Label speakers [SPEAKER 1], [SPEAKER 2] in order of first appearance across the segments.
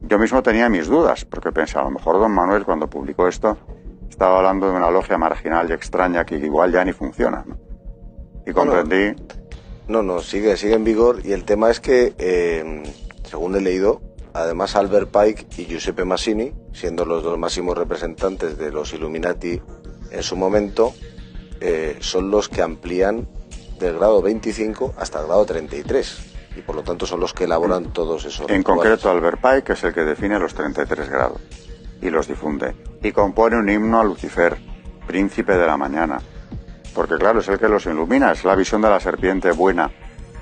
[SPEAKER 1] yo mismo tenía mis dudas, porque pensaba, a lo mejor don Manuel cuando publicó esto estaba hablando de una logia marginal y extraña que igual ya ni funciona, ¿no? Y comprendí...
[SPEAKER 2] No, sigue en vigor, y el tema es que, según he leído, además Albert Pike y Giuseppe Mazzini, siendo los dos máximos representantes de los Illuminati en su momento, son los que amplían del grado 25 hasta el grado 33, y por lo tanto son los que elaboran todos esos
[SPEAKER 1] En
[SPEAKER 2] rituales.
[SPEAKER 1] concreto Albert Pike es el que define los 33 grados y los difunde, y compone un himno a Lucifer, príncipe de la mañana, porque claro, es el que los ilumina, es la visión de la serpiente buena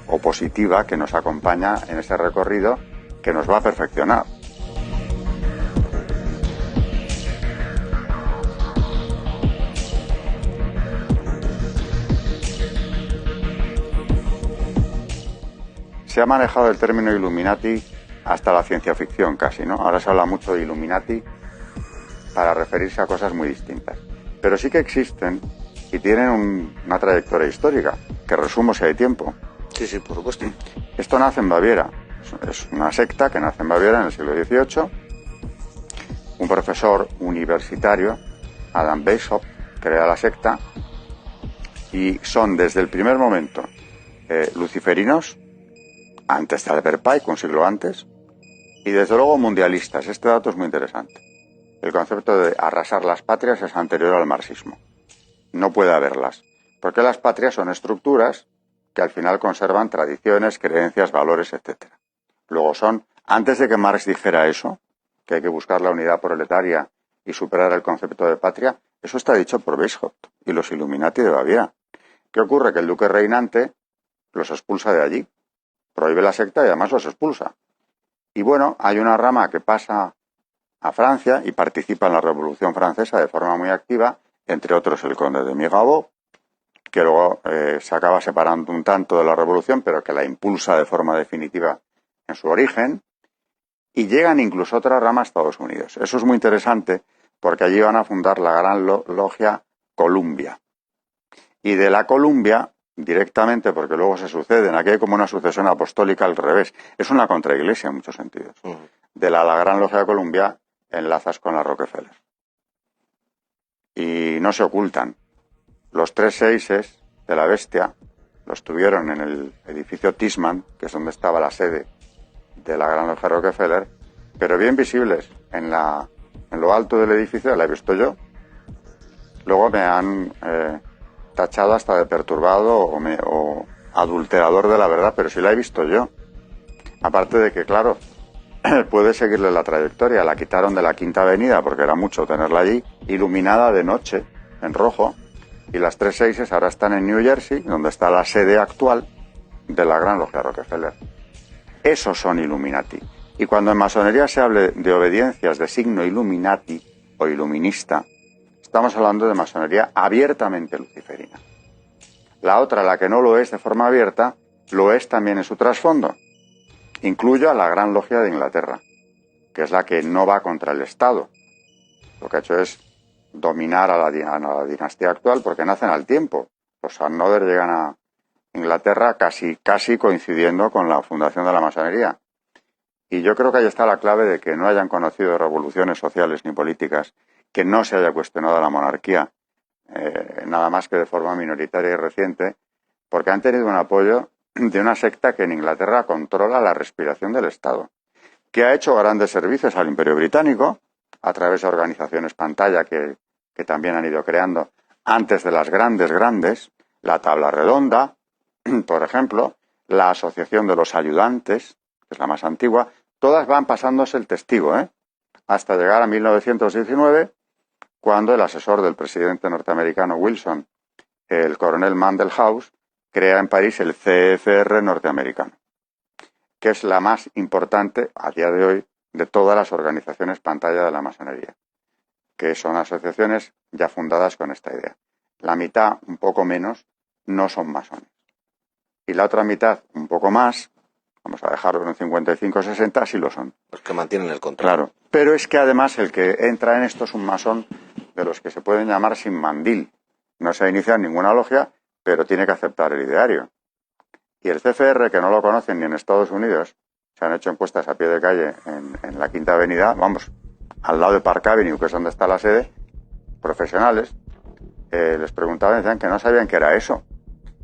[SPEAKER 1] o positiva que nos acompaña en ese recorrido que nos va a perfeccionar. Se ha manejado el término Illuminati hasta la ciencia ficción casi, ¿no? Ahora se habla mucho de Illuminati para referirse a cosas muy distintas. Pero sí que existen y tienen una trayectoria histórica, que resumo si hay tiempo.
[SPEAKER 2] Sí, por supuesto.
[SPEAKER 1] Esto nace en Baviera. Es una secta que nace en Baviera en el siglo XVIII. Un profesor universitario, Adam Weishaupt, crea la secta y son desde el primer momento luciferinos, antes de Albert Pike, un siglo antes, y desde luego mundialistas. Este dato es muy interesante. El concepto de arrasar las patrias es anterior al marxismo. No puede haberlas, porque las patrias son estructuras que al final conservan tradiciones, creencias, valores, etc. Luego son, antes de que Marx dijera eso, que hay que buscar la unidad proletaria y superar el concepto de patria, eso está dicho por Weishaupt y los Illuminati de Baviera. ¿Qué ocurre? Que el duque reinante los expulsa de allí, prohíbe la secta y además los expulsa. Y bueno, hay una rama que pasa a Francia y participa en la Revolución Francesa de forma muy activa, entre otros el conde de Mirabeau, que luego se acaba separando un tanto de la Revolución, pero que la impulsa de forma definitiva en su origen, y llegan incluso otra rama a Estados Unidos. Eso es muy interesante porque allí van a fundar la gran logia Columbia. Y de la Columbia, directamente, porque luego se suceden, aquí hay como una sucesión apostólica al revés, es una contraiglesia en muchos sentidos. De la gran logia de Columbia enlazas con la Rockefeller. Y no se ocultan. Los 3 seises de la bestia los tuvieron en el edificio Tishman, que es donde estaba la sede de la gran logia Rockefeller, pero bien visibles en lo alto del edificio, la he visto yo. Luego me han tachado hasta de perturbado o adulterador de la verdad, pero sí la he visto yo. Aparte de que, claro, puede seguirle la trayectoria. La quitaron de la Quinta Avenida porque era mucho tenerla allí, iluminada de noche, en rojo, y las 3 seises ahora están en New Jersey, donde está la sede actual de la gran logia Rockefeller. Esos son Illuminati. Y cuando en masonería se hable de obediencias de signo Illuminati o iluminista, estamos hablando de masonería abiertamente luciferina. La otra, la que no lo es de forma abierta, lo es también en su trasfondo. Incluyo a la Gran Logia de Inglaterra, que es la que no va contra el Estado. Lo que ha hecho es dominar a la dinastía actual porque nacen al tiempo. Los Hanover llegan a Inglaterra casi coincidiendo con la fundación de la masonería. Y yo creo que ahí está la clave de que no hayan conocido revoluciones sociales ni políticas, que no se haya cuestionado la monarquía, nada más que de forma minoritaria y reciente, porque han tenido un apoyo de una secta que en Inglaterra controla la respiración del Estado, que ha hecho grandes servicios al Imperio Británico a través de organizaciones pantalla que también han ido creando antes de las grandes, la Tabla Redonda, por ejemplo, la Asociación de los Ayudantes, que es la más antigua. Todas van pasándose el testigo, hasta llegar a 1919, cuando el asesor del presidente norteamericano Wilson, el coronel Mandelhouse, crea en París el CFR norteamericano, que es la más importante a día de hoy de todas las organizaciones pantalla de la masonería, que son asociaciones ya fundadas con esta idea. La mitad, un poco menos, no son masones. Y la otra mitad, un poco más, vamos a dejarlo en 55-60, sí lo son.
[SPEAKER 2] Los que mantienen el control.
[SPEAKER 1] Claro, pero es que además el que entra en esto es un masón de los que se pueden llamar sin mandil. No se ha iniciado en ninguna logia, pero tiene que aceptar el ideario. Y el CFR, que no lo conocen ni en Estados Unidos, se han hecho encuestas a pie de calle en la Quinta Avenida, vamos, al lado de Park Avenue, que es donde está la sede, profesionales, les preguntaban y decían que no sabían qué era eso.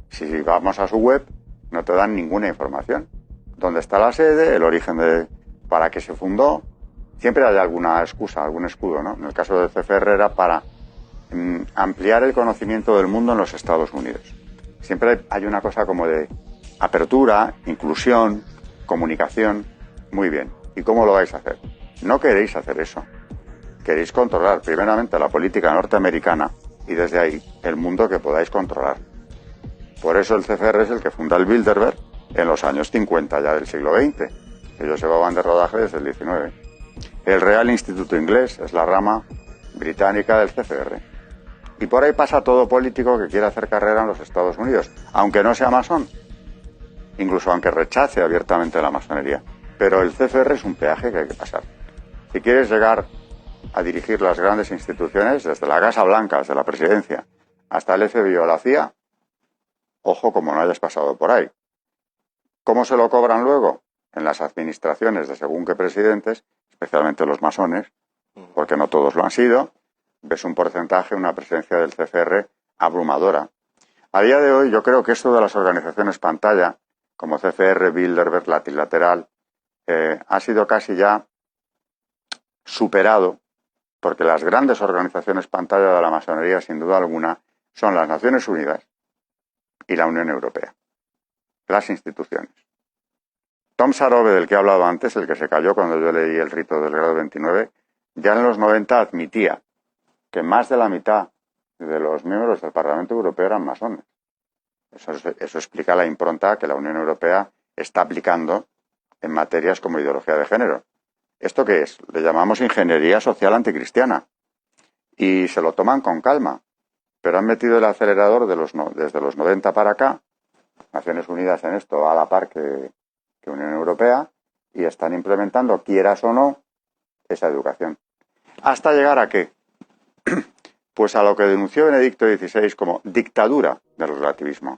[SPEAKER 1] Si vamos a su web, no te dan ninguna información. ¿Dónde está la sede? El origen para qué se fundó. Siempre hay alguna excusa, algún escudo, ¿no? En el caso del CFR era para ampliar el conocimiento del mundo en los Estados Unidos. Siempre hay una cosa como de apertura, inclusión, comunicación. Muy bien. ¿Y cómo lo vais a hacer? No queréis hacer eso. Queréis controlar primeramente la política norteamericana y desde ahí el mundo que podáis controlar. Por eso el CFR es el que funda el Bilderberg en los años 50 ya del siglo XX. Ellos llevaban de rodaje desde el 19. El Real Instituto Inglés es la rama británica del CFR. Y por ahí pasa todo político que quiere hacer carrera en los Estados Unidos, aunque no sea masón, incluso aunque rechace abiertamente la masonería. Pero el CFR es un peaje que hay que pasar. Si quieres llegar a dirigir las grandes instituciones, desde la Casa Blanca, desde la presidencia, hasta el FBI o la CIA, ojo como no hayas pasado por ahí. ¿Cómo se lo cobran luego? En las administraciones de según qué presidentes, especialmente los masones, porque no todos lo han sido, ves un porcentaje, una presencia del CFR abrumadora. A día de hoy yo creo que esto de las organizaciones pantalla, como CFR, Bilderberg, la Trilateral, ha sido casi ya superado, porque las grandes organizaciones pantalla de la masonería, sin duda alguna, son las Naciones Unidas y la Unión Europea, las instituciones. Tom Sarovey, del que he hablado antes, el que se cayó cuando yo leí el rito del grado 29, ya en los 90 admitía que más de la mitad de los miembros del Parlamento Europeo eran masones. Eso explica la impronta que la Unión Europea está aplicando en materias como ideología de género. ¿Esto qué es? Le llamamos ingeniería social anticristiana. Y se lo toman con calma. Pero han metido el acelerador desde los 90 para acá, Naciones Unidas en esto a la par que Unión Europea, y están implementando, quieras o no, esa educación. ¿Hasta llegar a qué? Pues a lo que denunció Benedicto XVI como dictadura del relativismo.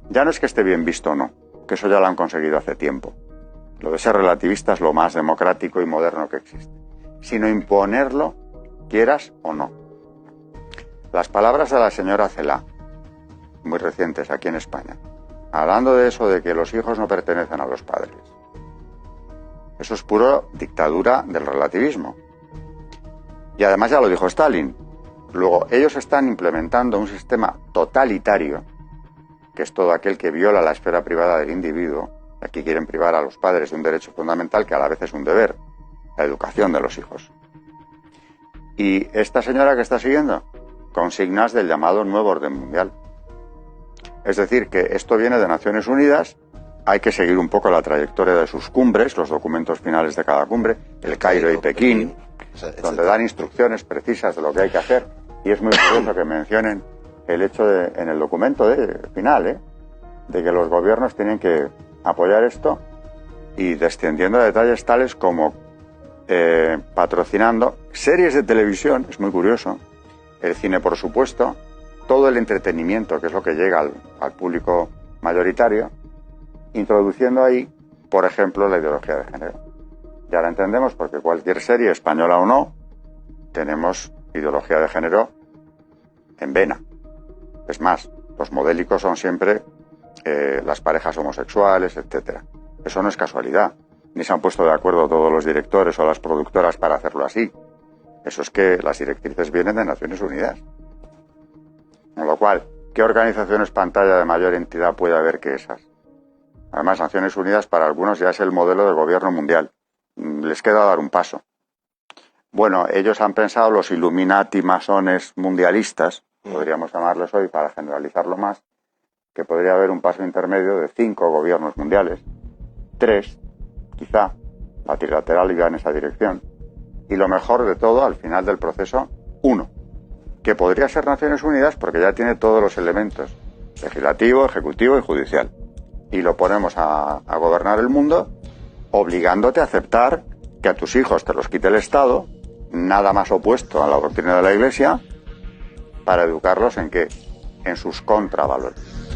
[SPEAKER 1] Ya no es que esté bien visto o no, que eso ya lo han conseguido hace tiempo. Lo de ser relativista es lo más democrático y moderno que existe. Sino imponerlo, quieras o no. Las palabras de la señora Celaá, muy recientes aquí en España, hablando de eso de que los hijos no pertenecen a los padres. Eso es puro dictadura del relativismo. Y además ya lo dijo Stalin. Luego, ellos están implementando un sistema totalitario, que es todo aquel que viola la esfera privada del individuo. Aquí quieren privar a los padres de un derecho fundamental que a la vez es un deber, la educación de los hijos. ¿Y esta señora que está siguiendo? Consignas del llamado nuevo orden mundial. Es decir, que esto viene de Naciones Unidas, hay que seguir un poco la trayectoria de sus cumbres, los documentos finales de cada cumbre, el Cairo y Pekín, donde dan instrucciones precisas de lo que hay que hacer. Y es muy curioso que mencionen el hecho en el documento final, de que los gobiernos tienen que apoyar esto y descendiendo a detalles tales como patrocinando series de televisión, es muy curioso, el cine por supuesto, todo el entretenimiento, que es lo que llega al público mayoritario, introduciendo ahí, por ejemplo, la ideología de género. Y ahora entendemos porque cualquier serie, española o no, tenemos ideología de género en vena. Es más, los modélicos son siempre las parejas homosexuales, etcétera. Eso no es casualidad. Ni se han puesto de acuerdo todos los directores o las productoras para hacerlo así. Eso es que las directrices vienen de Naciones Unidas. Con lo cual, ¿qué organizaciones pantalla de mayor entidad puede haber que esas? Además, Naciones Unidas para algunos ya es el modelo de gobierno mundial. Les queda dar un paso. Bueno, ellos han pensado, los Illuminati masones mundialistas, podríamos llamarlos hoy para generalizarlo más, que podría haber un paso intermedio de 5 gobiernos mundiales, 3, quizá, la trilateral iba en esa dirección, y lo mejor de todo, al final del proceso, 1, que podría ser Naciones Unidas porque ya tiene todos los elementos, legislativo, ejecutivo y judicial, y lo ponemos a gobernar el mundo, obligándote a aceptar que a tus hijos te los quite el Estado, nada más opuesto a la doctrina de la Iglesia, para educarlos en qué, en sus contravalores.